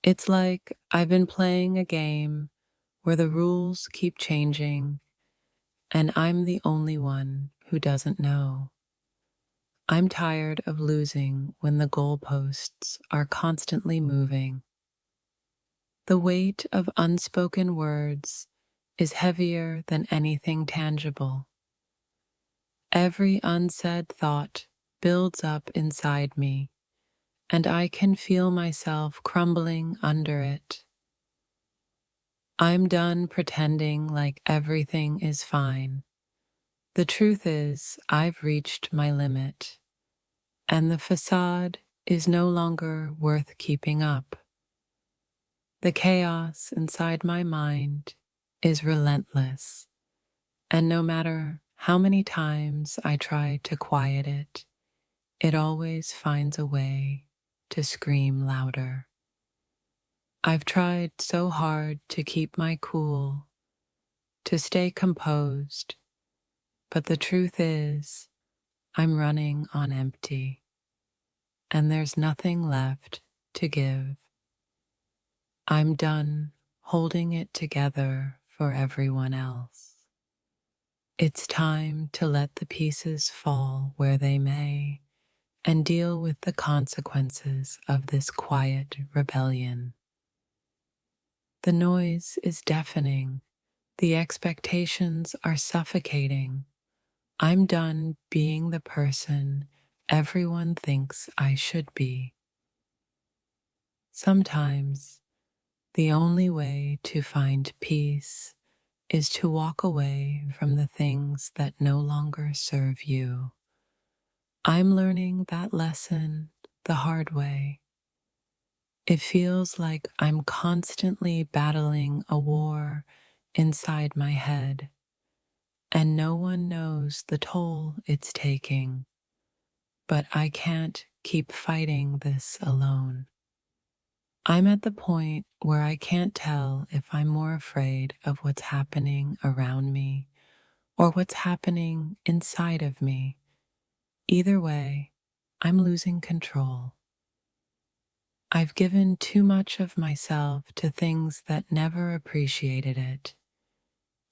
It's like I've been playing a game where the rules keep changing, and I'm the only one who doesn't know. I'm tired of losing when the goalposts are constantly moving. The weight of unspoken words is heavier than anything tangible. Every unsaid thought builds up inside me, and I can feel myself crumbling under it. I'm done pretending like everything is fine. The truth is, I've reached my limit, and the facade is no longer worth keeping up. The chaos inside my mind is relentless, and no matter how many times I try to quiet it, it always finds a way to scream louder. I've tried so hard to keep my cool, to stay composed, but the truth is, I'm running on empty, and there's nothing left to give. I'm done holding it together for everyone else. It's time to let the pieces fall where they may and deal with the consequences of this quiet rebellion. The noise is deafening. The expectations are suffocating. I'm done being the person everyone thinks I should be. Sometimes the only way to find peace is to walk away from the things that no longer serve you. I'm learning that lesson the hard way. It feels like I'm constantly battling a war inside my head, and no one knows the toll it's taking. But I can't keep fighting this alone. I'm at the point where I can't tell if I'm more afraid of what's happening around me or what's happening inside of me. Either way, I'm losing control. I've given too much of myself to things that never appreciated it,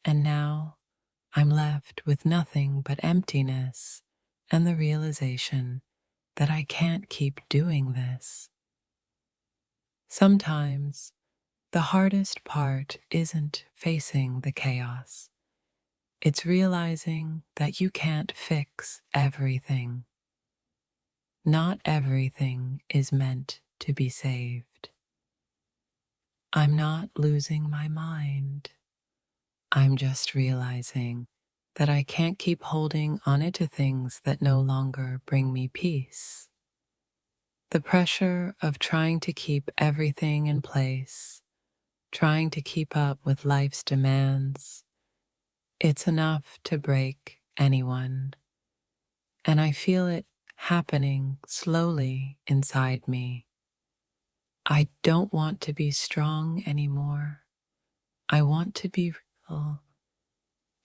and now I'm left with nothing but emptiness and the realization that I can't keep doing this. Sometimes the hardest part isn't facing the chaos. It's realizing that you can't fix everything. Not everything is meant to be saved. I'm not losing my mind. I'm just realizing that I can't keep holding on to things that no longer bring me peace. The pressure of trying to keep everything in place, trying to keep up with life's demands, it's enough to break anyone. And I feel it happening slowly inside me. I don't want to be strong anymore. I want to be real.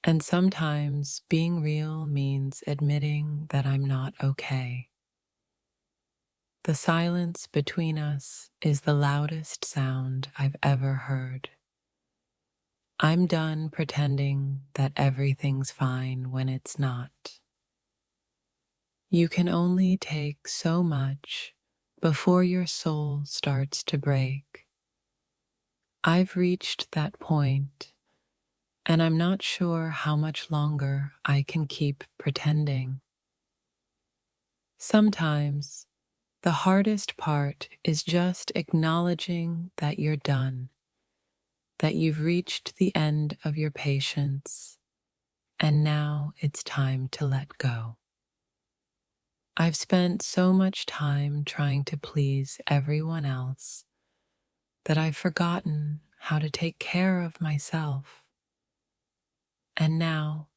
And sometimes being real means admitting that I'm not okay. The silence between us is the loudest sound I've ever heard. I'm done pretending that everything's fine when it's not. You can only take so much before your soul starts to break. I've reached that point, and I'm not sure how much longer I can keep pretending. Sometimes the hardest part is just acknowledging that you're done, that you've reached the end of your patience, and now it's time to let go. I've spent so much time trying to please everyone else that I've forgotten how to take care of myself. And now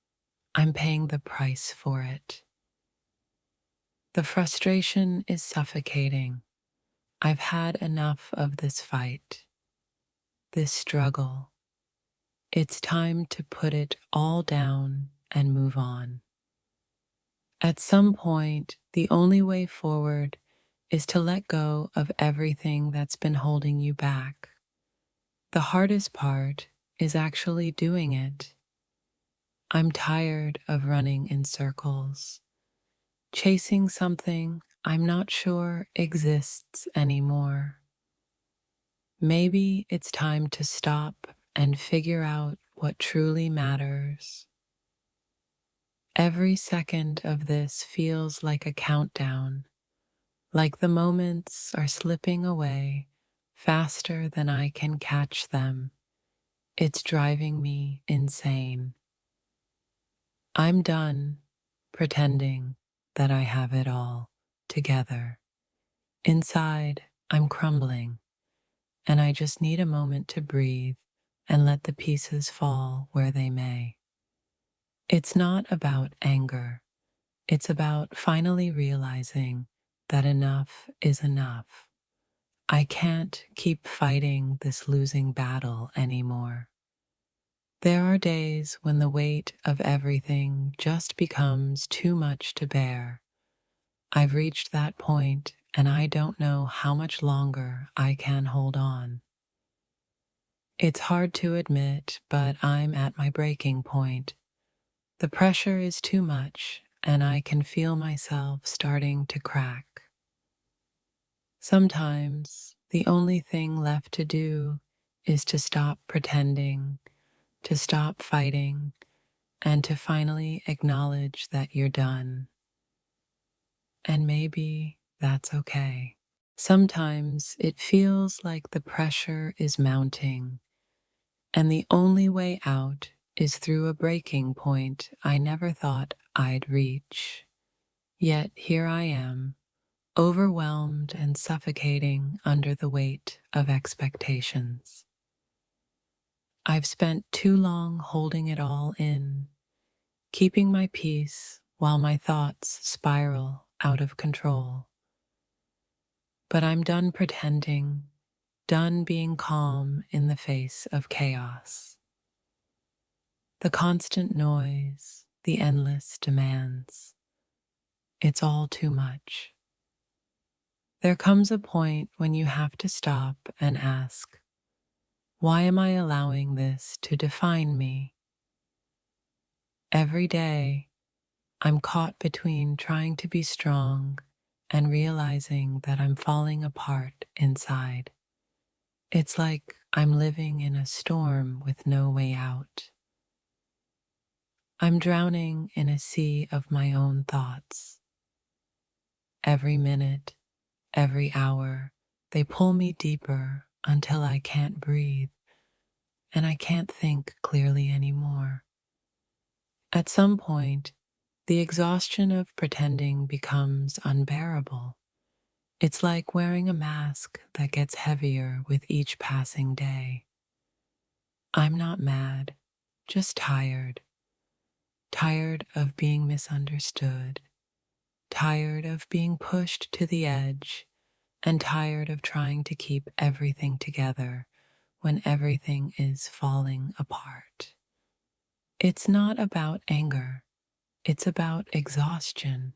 I'm paying the price for it. The frustration is suffocating. I've had enough of this fight, this struggle. It's time to put it all down and move on. At some point, the only way forward is to let go of everything that's been holding you back. The hardest part is actually doing it. I'm tired of running in circles, chasing something I'm not sure exists anymore. Maybe it's time to stop and figure out what truly matters. Every second of this feels like a countdown, like the moments are slipping away faster than I can catch them. It's driving me insane. I'm done pretending that I have it all together. Inside, I'm crumbling, and I just need a moment to breathe and let the pieces fall where they may. It's not about anger, it's about finally realizing that enough is enough. I can't keep fighting this losing battle anymore. There are days when the weight of everything just becomes too much to bear. I've reached that point, and I don't know how much longer I can hold on. It's hard to admit, but I'm at my breaking point. The pressure is too much, and I can feel myself starting to crack. Sometimes the only thing left to do is to stop pretending, to stop fighting, and to finally acknowledge that you're done. And maybe that's okay. Sometimes it feels like the pressure is mounting, and the only way out is through a breaking point I never thought I'd reach. Yet here I am, overwhelmed and suffocating under the weight of expectations. I've spent too long holding it all in, keeping my peace while my thoughts spiral out of control. But I'm done pretending, done being calm in the face of chaos. The constant noise, the endless demands. It's all too much. There comes a point when you have to stop and ask, why am I allowing this to define me? Every day, I'm caught between trying to be strong and realizing that I'm falling apart inside. It's like I'm living in a storm with no way out. I'm drowning in a sea of my own thoughts. Every minute, every hour, they pull me deeper until I can't breathe and I can't think clearly anymore. At some point, the exhaustion of pretending becomes unbearable. It's like wearing a mask that gets heavier with each passing day. I'm not mad, just tired. Tired of being misunderstood, tired of being pushed to the edge, and tired of trying to keep everything together when everything is falling apart. It's not about anger, it's about exhaustion.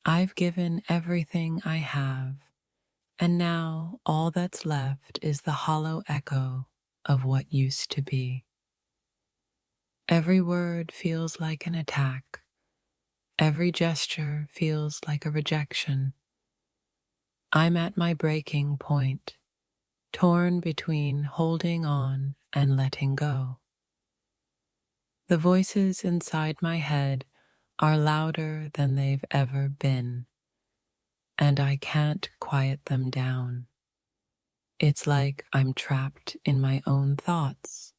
I've given everything I have, and now all that's left is the hollow echo of what used to be. Every word feels like an attack. Every gesture feels like a rejection. I'm at my breaking point, torn between holding on and letting go. The voices inside my head are louder than they've ever been, and I can't quiet them down. It's like I'm trapped in my own thoughts,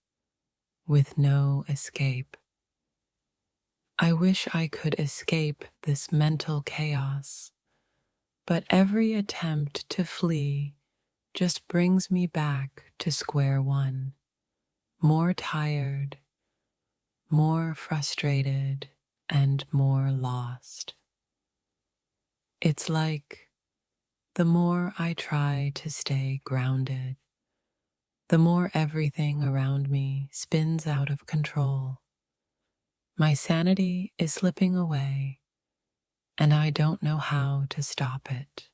with no escape. I wish I could escape this mental chaos, but every attempt to flee just brings me back to square one, more tired, more frustrated, and more lost. It's like the more I try to stay grounded, the more everything around me spins out of control. My sanity is slipping away, and I don't know how to stop it.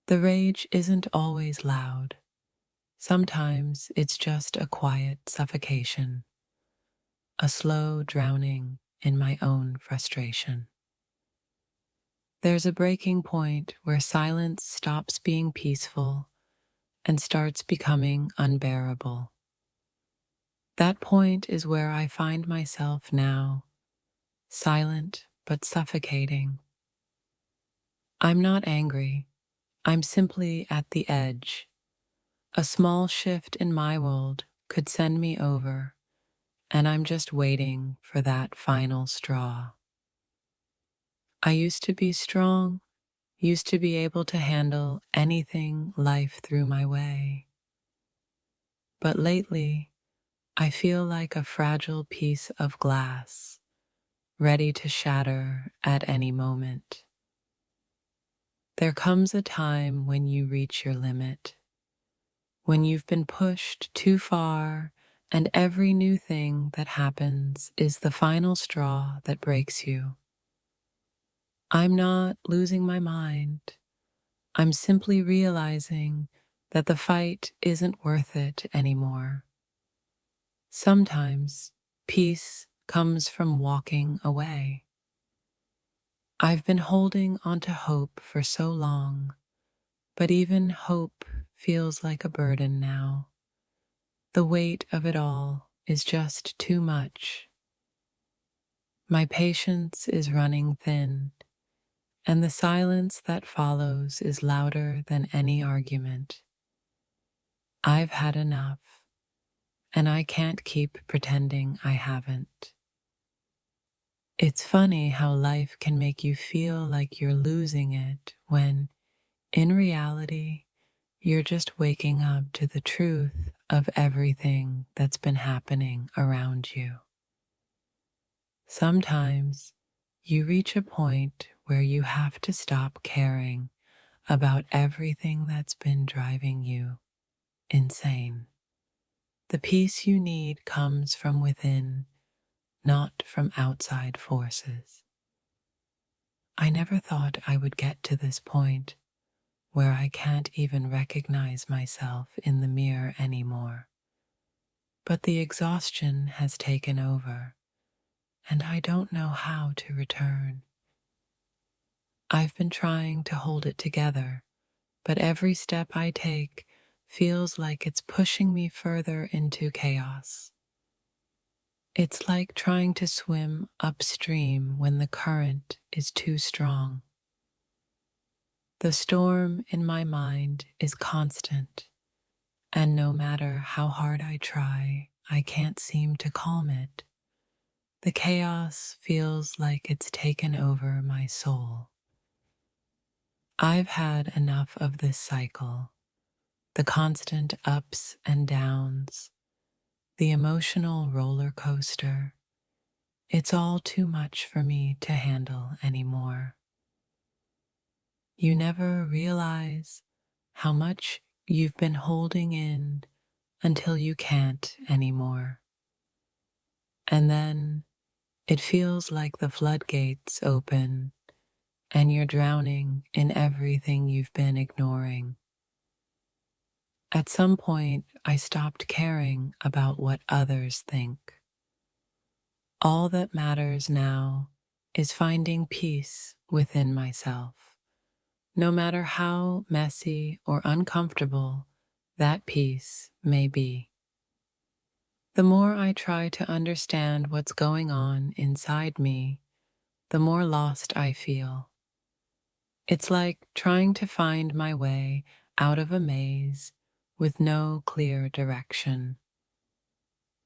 The rage isn't always loud. Sometimes it's just a quiet suffocation, a slow drowning in my own frustration. There's a breaking point where silence stops being peaceful and starts becoming unbearable. That point is where I find myself now, silent but suffocating. I'm not angry, I'm simply at the edge. A small shift in my world could send me over, and I'm just waiting for that final straw. I used to be strong, used to be able to handle anything life threw my way. But lately, I feel like a fragile piece of glass, ready to shatter at any moment. There comes a time when you reach your limit, when you've been pushed too far, and every new thing that happens is the final straw that breaks you. I'm not losing my mind. I'm simply realizing that the fight isn't worth it anymore. Sometimes peace comes from walking away. I've been holding onto hope for so long, but even hope feels like a burden now. The weight of it all is just too much. My patience is running thin, and the silence that follows is louder than any argument. I've had enough, and I can't keep pretending I haven't. It's funny how life can make you feel like you're losing it when, in reality, you're just waking up to the truth of everything that's been happening around you. Sometimes you reach a point where you have to stop caring about everything that's been driving you insane. The peace you need comes from within, not from outside forces. I never thought I would get to this point where I can't even recognize myself in the mirror anymore. But the exhaustion has taken over, and I don't know how to return. I've been trying to hold it together, but every step I take feels like it's pushing me further into chaos. It's like trying to swim upstream when the current is too strong. The storm in my mind is constant, and no matter how hard I try, I can't seem to calm it. The chaos feels like it's taken over my soul. I've had enough of this cycle, the constant ups and downs, the emotional roller coaster. It's all too much for me to handle anymore. You never realize how much you've been holding in until you can't anymore. And then it feels like the floodgates open and you're drowning in everything you've been ignoring. At some point, I stopped caring about what others think. All that matters now is finding peace within myself. No matter how messy or uncomfortable that peace may be. The more I try to understand what's going on inside me, the more lost I feel. It's like trying to find my way out of a maze with no clear direction.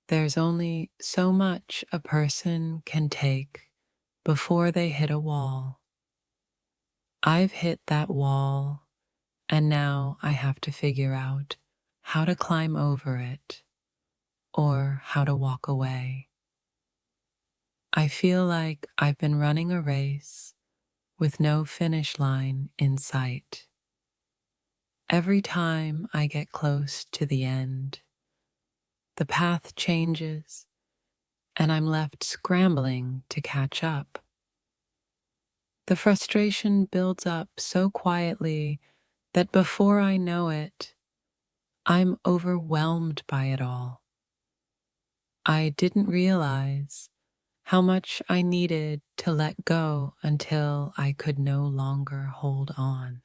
There's only so much a person can take before they hit a wall. I've hit that wall, and now I have to figure out how to climb over it or how to walk away. I feel like I've been running a race with no finish line in sight. Every time I get close to the end, the path changes and I'm left scrambling to catch up. The frustration builds up so quietly that before I know it, I'm overwhelmed by it all. I didn't realize how much I needed to let go until I could no longer hold on.